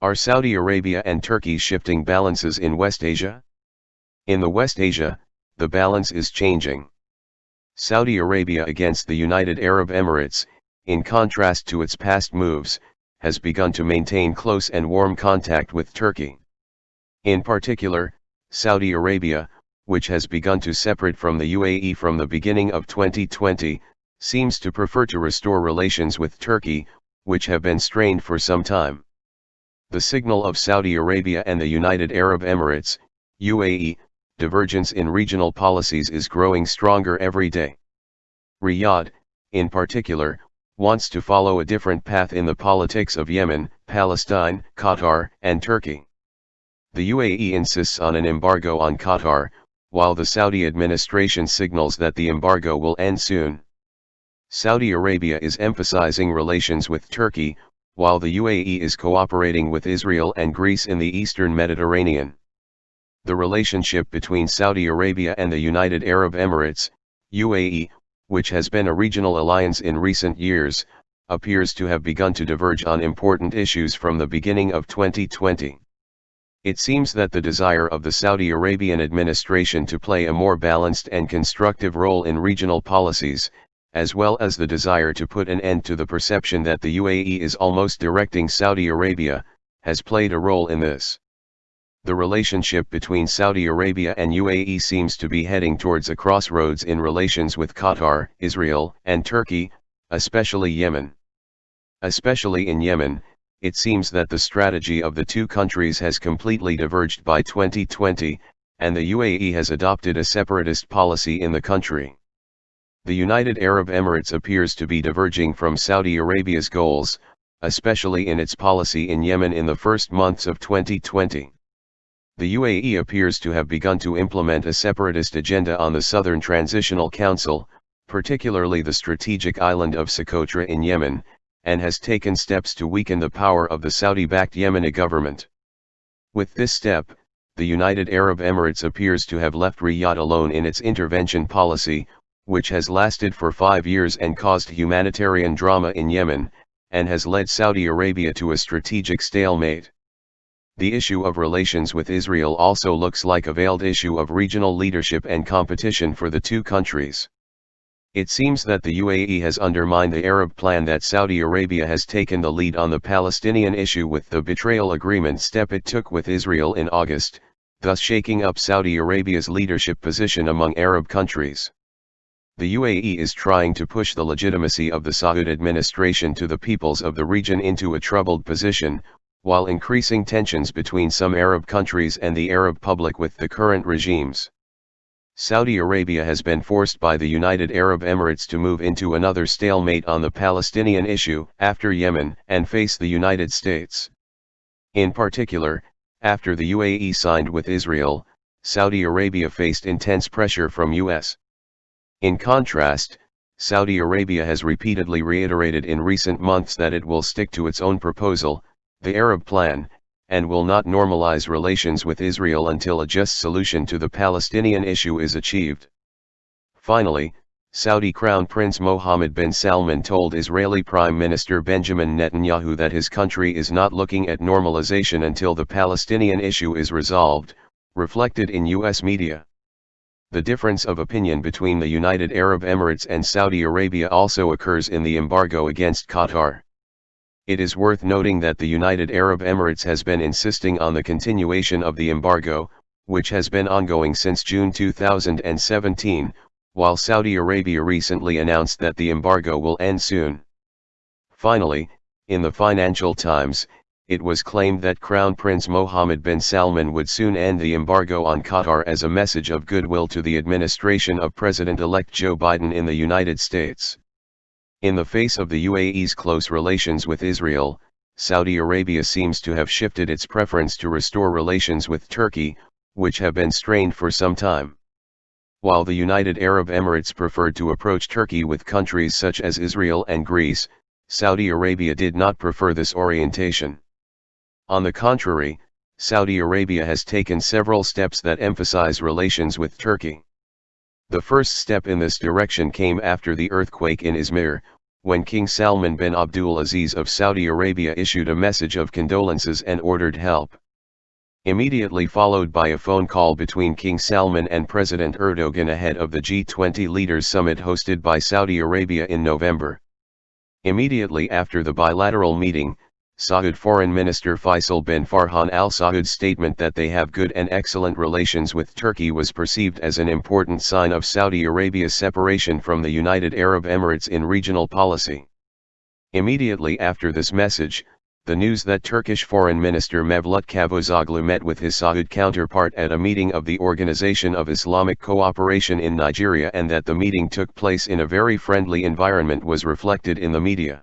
Are Saudi Arabia and Turkey shifting balances in West Asia? In the West Asia, the balance is changing. Saudi Arabia against the United Arab Emirates, in contrast to its past moves, has begun to maintain close and warm contact with Turkey. In particular, Saudi Arabia, which has begun to separate from the UAE from the beginning of 2020, seems to prefer to restore relations with Turkey, which have been strained for some time. The signal of Saudi Arabia and the United Arab Emirates, UAE, divergence in regional policies is growing stronger every day. Riyadh, in particular, wants to follow a different path in the politics of Yemen, Palestine, Qatar, and Turkey. The UAE insists on an embargo on Qatar, while the Saudi administration signals that the embargo will end soon. Saudi Arabia is emphasizing relations with Turkey, while the UAE is cooperating with Israel and Greece in the eastern Mediterranean. The relationship between Saudi Arabia and the United Arab Emirates, UAE, which has been a regional alliance in recent years, appears to have begun to diverge on important issues from the beginning of 2020. It seems that the desire of the Saudi Arabian administration to play a more balanced and constructive role in regional policies, as well as the desire to put an end to the perception that the UAE is almost directing Saudi Arabia, has played a role in this. The relationship between Saudi Arabia and UAE seems to be heading towards a crossroads in relations with Qatar, Israel, and Turkey, especially Yemen. Especially in Yemen, it seems that the strategy of the two countries has completely diverged by 2020, and the UAE has adopted a separatist policy in the country. The United Arab Emirates appears to be diverging from Saudi Arabia's goals, especially in its policy in Yemen in the first months of 2020. The UAE appears to have begun to implement a separatist agenda on the Southern Transitional Council, particularly the strategic island of Socotra in Yemen, and has taken steps to weaken the power of the Saudi-backed Yemeni government. With this step, the United Arab Emirates appears to have left Riyadh alone in its intervention policy, which has lasted for 5 years and caused humanitarian drama in Yemen, and has led Saudi Arabia to a strategic stalemate. The issue of relations with Israel also looks like a veiled issue of regional leadership and competition for the two countries. It seems that the UAE has undermined the Arab plan that Saudi Arabia has taken the lead on the Palestinian issue with the betrayal agreement step it took with Israel in August, thus shaking up Saudi Arabia's leadership position among Arab countries. The UAE is trying to push the legitimacy of the Saud administration to the peoples of the region into a troubled position, while increasing tensions between some Arab countries and the Arab public with the current regimes. Saudi Arabia has been forced by the United Arab Emirates to move into another stalemate on the Palestinian issue after Yemen and face the United States. In particular, after the UAE signed with Israel, Saudi Arabia faced intense pressure from US. In contrast, Saudi Arabia has repeatedly reiterated in recent months that it will stick to its own proposal, the Arab Plan, and will not normalize relations with Israel until a just solution to the Palestinian issue is achieved. Finally, Saudi Crown Prince Mohammed bin Salman told Israeli Prime Minister Benjamin Netanyahu that his country is not looking at normalization until the Palestinian issue is resolved, reflected in US media. The difference of opinion between the United Arab Emirates and Saudi Arabia also occurs in the embargo against Qatar. It is worth noting that the United Arab Emirates has been insisting on the continuation of the embargo, which has been ongoing since June 2017, while Saudi Arabia recently announced that the embargo will end soon. Finally, in the Financial Times, it was claimed that Crown Prince Mohammed bin Salman would soon end the embargo on Qatar as a message of goodwill to the administration of President-elect Joe Biden in the United States. In the face of the UAE's close relations with Israel, Saudi Arabia seems to have shifted its preference to restore relations with Turkey, which have been strained for some time. While the United Arab Emirates preferred to approach Turkey with countries such as Israel and Greece, Saudi Arabia did not prefer this orientation. On the contrary, Saudi Arabia has taken several steps that emphasize relations with Turkey. The first step in this direction came after the earthquake in Izmir, when King Salman bin Abdulaziz of Saudi Arabia issued a message of condolences and ordered help. Immediately followed by a phone call between King Salman and President Erdogan ahead of the G20 Leaders Summit hosted by Saudi Arabia in November. Immediately after the bilateral meeting, Saud Foreign Minister Faisal bin Farhan Al Saud's statement that they have good and excellent relations with Turkey was perceived as an important sign of Saudi Arabia's separation from the United Arab Emirates in regional policy. Immediately after this message, the news that Turkish Foreign Minister Mevlut Cavusoglu met with his Saud counterpart at a meeting of the Organization of Islamic Cooperation in Nigeria and that the meeting took place in a very friendly environment was reflected in the media.